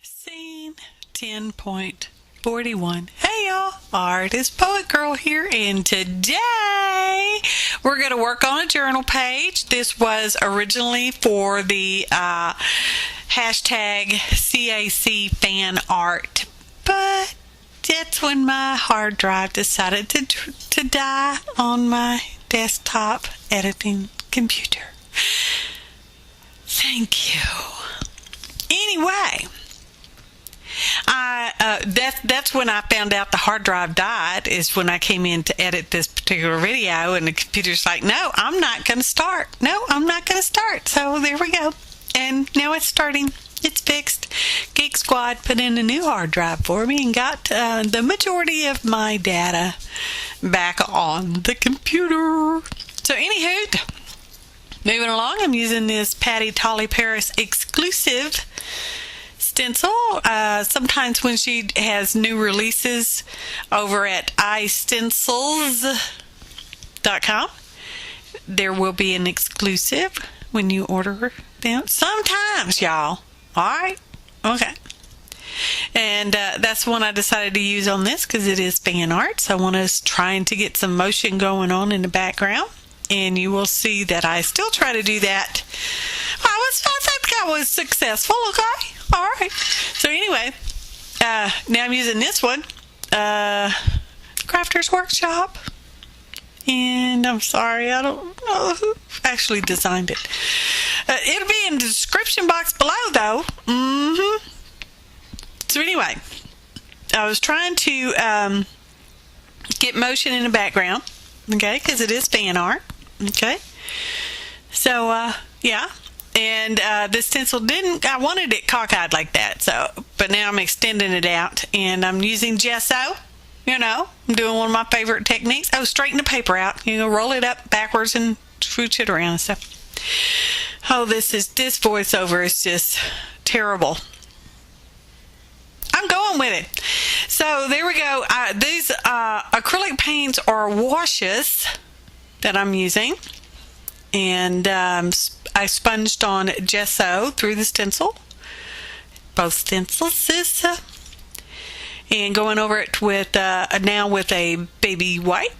Scene 10.41. Hey y'all, Artist Poet Girl here, and today we're going to work on a journal page. This was originally for the hashtag CAC fan art, but that's when my hard drive decided to die on my desktop editing computer. Thank you. Anyway, that's when I found out the hard drive died, is when I came in to edit this particular video, and the computer's like, no, I'm not going to start. No, I'm not going to start. So there we go. And now it's starting. It's fixed. Geek Squad put in a new hard drive for me and got the majority of my data back on the computer. So anywho, moving along, I'm using this Patti Tolley Parrish Exclusive stencil. Sometimes when she has new releases over at istencils.com, there will be an exclusive when you order them. Sometimes, y'all. Alright? Okay. And that's the one I decided to use on this because it is fan art. So I want us trying to get some motion going on in the background. And you will see that I still try to do that. I think I was successful, okay? All right. So anyway, now I'm using this one, Crafter's Workshop. And I'm sorry, I don't know who actually designed it. It'll be in the description box below, though. So anyway, I was trying to get motion in the background, okay, because it is fan art, okay. So, yeah. And this stencil I wanted it cockeyed like that, but now I'm extending it out, and I'm using gesso. You know, I'm doing one of my favorite techniques. Oh, straighten the paper out. You know, roll it up backwards and swoosh it around and stuff. Oh, this voiceover is just terrible. I'm going with it. So there we go. These acrylic paints are washes that I'm using, and I sponged on gesso through the stencil, both stencils, and going over it with now with a baby wipe,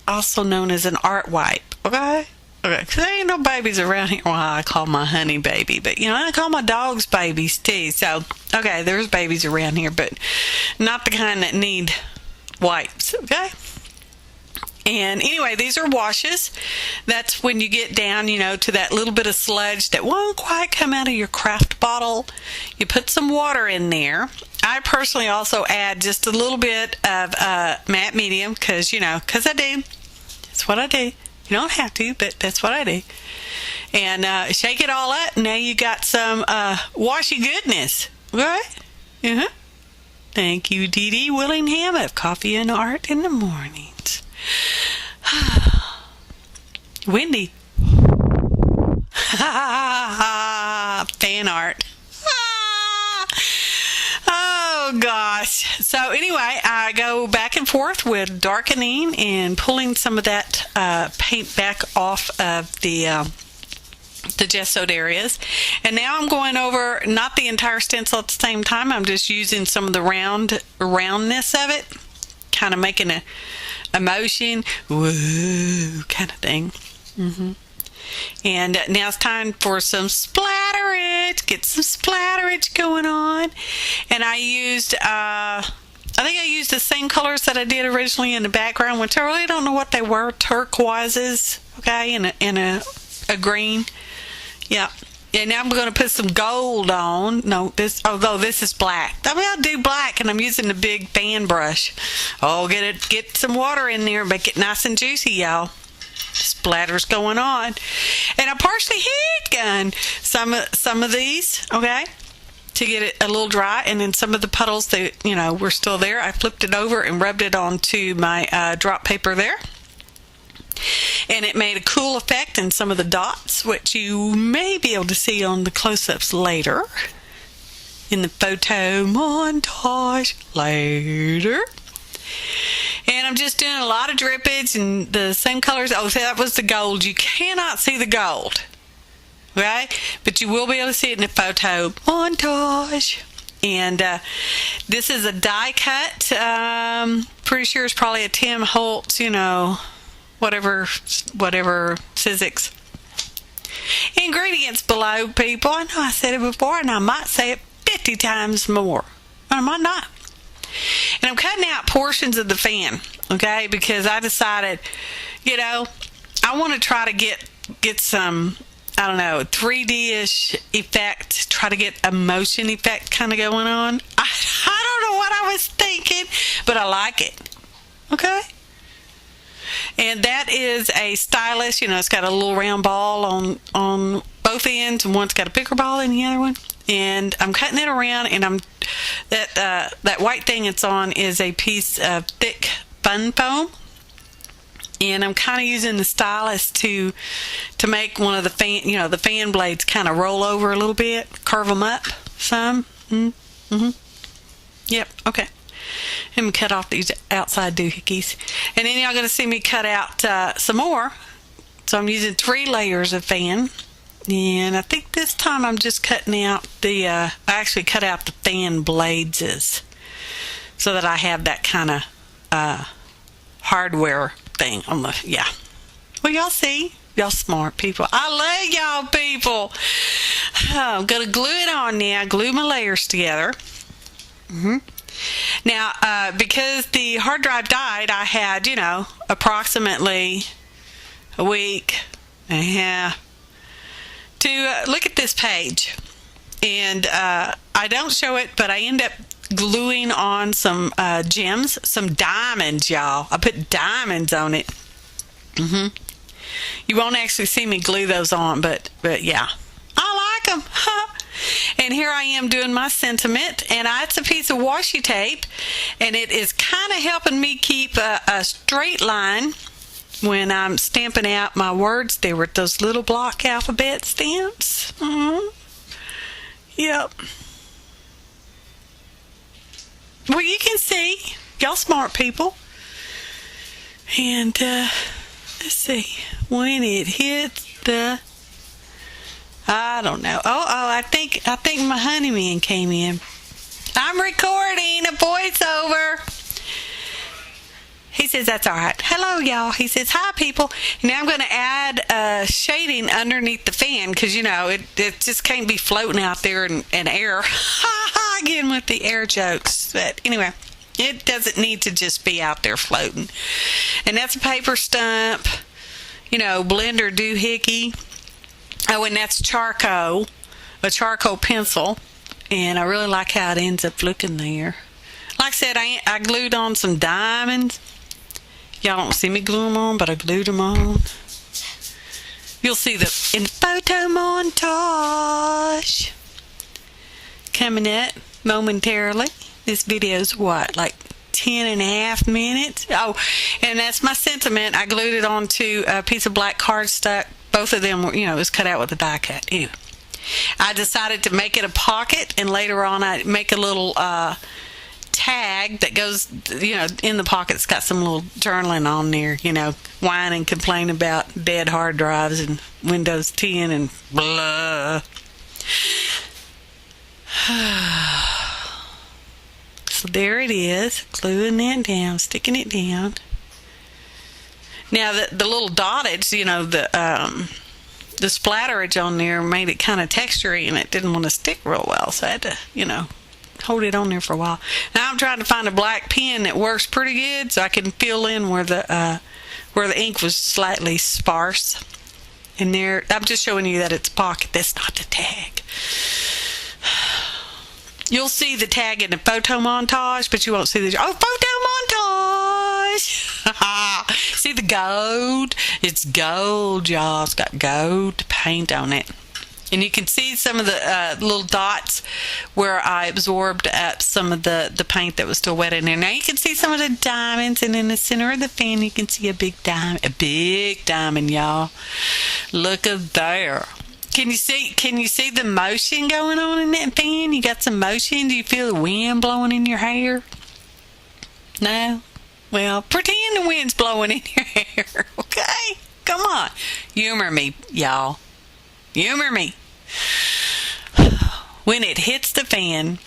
also known as an art wipe. Okay, because there ain't no babies around here. Well, I call my honey baby, but you know, I call my dogs babies too. So okay, there's babies around here, but not the kind that need wipes. Okay. And anyway, these are washes. That's when you get down, you know, to that little bit of sludge that won't quite come out of your craft bottle. You put some water in there. I personally also add just a little bit of matte medium because I do. That's what I do. You don't have to, but that's what I do. And shake it all up. Now you got some washy goodness. Right? Thank you, Dee Dee Willingham of Coffee and Art in the Mornings. Windy. Fan art. Oh gosh. So anyway, I go back and forth with darkening and pulling some of that paint back off of the gessoed areas. And now I'm going over not the entire stencil at the same time. I'm just using some of the roundness of it, kind of making a motion, woo, kind of thing. And now it's time for some splatterage. Get some splatterage going on. And I used, I think I used the same colors that I did originally in the background, which I really don't know what they were. Turquoises, okay, and a green. Yeah. And now I'm going to put some gold on. No, this is black. I mean, I'll do black, and I'm using the big fan brush. Oh, get some water in there, make it nice and juicy, y'all. Splatter's going on. And I partially heat gun some of these, okay, to get it a little dry. And then some of the puddles that, were still there, I flipped it over and rubbed it onto my drop paper there. And it made a cool effect in some of the dots, which you may be able to see on the close-ups later in the photo montage later. And I'm just doing a lot of drippage and the same colors. Oh, that was the gold. You cannot see the gold, right? But you will be able to see it in the photo montage. And this is a die cut. Pretty sure it's probably a Tim Holtz, whatever Sizzix. Ingredients below, people. I know I said it before, and I might say it 50 times more. Or I might not. And I'm cutting out portions of the fan, okay? Because I decided, I want to try to get some, 3D-ish effect, try to get a motion effect kind of going on. I don't know what I was thinking, but I like it, okay? And that is a stylus. It's got a little round ball on both ends, and one's got a bigger ball in the other one. And I'm cutting it around, and that white thing it's on is a piece of thick fun foam. And I'm kind of using the stylus to make one of the the fan blades kind of roll over a little bit, curve them up some. Yep, okay. And cut off these outside doohickeys. And then y'all going to see me cut out some more. So I'm using 3 layers of fan. And I think this time I'm just cutting out I actually cut out the fan blades so that I have that kind of hardware thing on the, Well, y'all see? Y'all smart people. I love y'all people. I'm going to glue it on now. Glue my layers together. Now, because the hard drive died, I had, approximately a week and a half to look at this page. And I don't show it, but I end up gluing on some gems, some diamonds, y'all. I put diamonds on it. You won't actually see me glue those on, but yeah. I like them. And here I am doing my sentiment, and it's a piece of washi tape, and it is kind of helping me keep a straight line when I'm stamping out my words. They were those little block alphabet stamps. Yep. Well, you can see, y'all smart people. And let's see, when it hits the, I don't know. I think my honeyman came in. I'm recording a voiceover. He says that's all right. Hello, y'all. He says, hi, people. Now I'm going to add shading underneath the fan because, it just can't be floating out there in air. Again with the air jokes. But anyway, it doesn't need to just be out there floating. And that's a paper stump, blender doohickey. Oh, and that's charcoal, a charcoal pencil. And I really like how it ends up looking there. Like I said, I glued on some diamonds. Y'all don't see me glue them on, but I glued them on. You'll see them in the photo montage coming up momentarily. This video's like 10.5 minutes. Oh, and that's my sentiment. I glued it onto a piece of black cardstock. Both of them were, it was cut out with a die cut. Anyway, I decided to make it a pocket, and later on I make a little tag that goes, in the pocket. It's got some little journaling on there, whine and complain about dead hard drives and Windows 10 and blah. So there it is, gluing that down, sticking it down. Now the little dottage, the splatterage on there made it kind of textury, and it didn't want to stick real well, so I had to, hold it on there for a while. Now I'm trying to find a black pen that works pretty good so I can fill in where the ink was slightly sparse. And there, I'm just showing you that it's pocket. That's not the tag. You'll see the tag in the photo montage, but you won't see the photo montage. See the gold? It's gold, y'all. It's got gold paint on it. And you can see some of the little dots where I absorbed some of the paint that was still wet in there. Now you can see some of the diamonds, and in the center of the fan you can see a big diamond. A big diamond, y'all. Look at there. Can you see the motion going on in that fan? You got some motion? Do you feel the wind blowing in your hair? No? Well, pretend the wind's blowing in your hair, okay? Come on. Humor me, y'all. Humor me. When it hits the fan,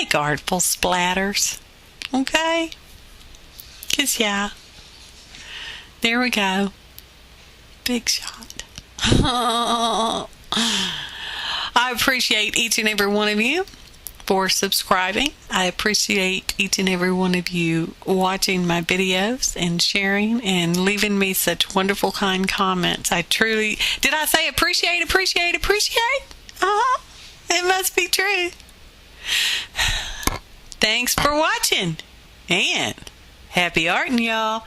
like artful splatters. Okay? 'Cause, yeah. There we go. Big shot. I appreciate each and every one of you for subscribing. I appreciate each and every one of you watching my videos and sharing and leaving me such wonderful, kind comments. I truly... Did I say appreciate? It must be true. Thanks for watching. And happy arting, y'all.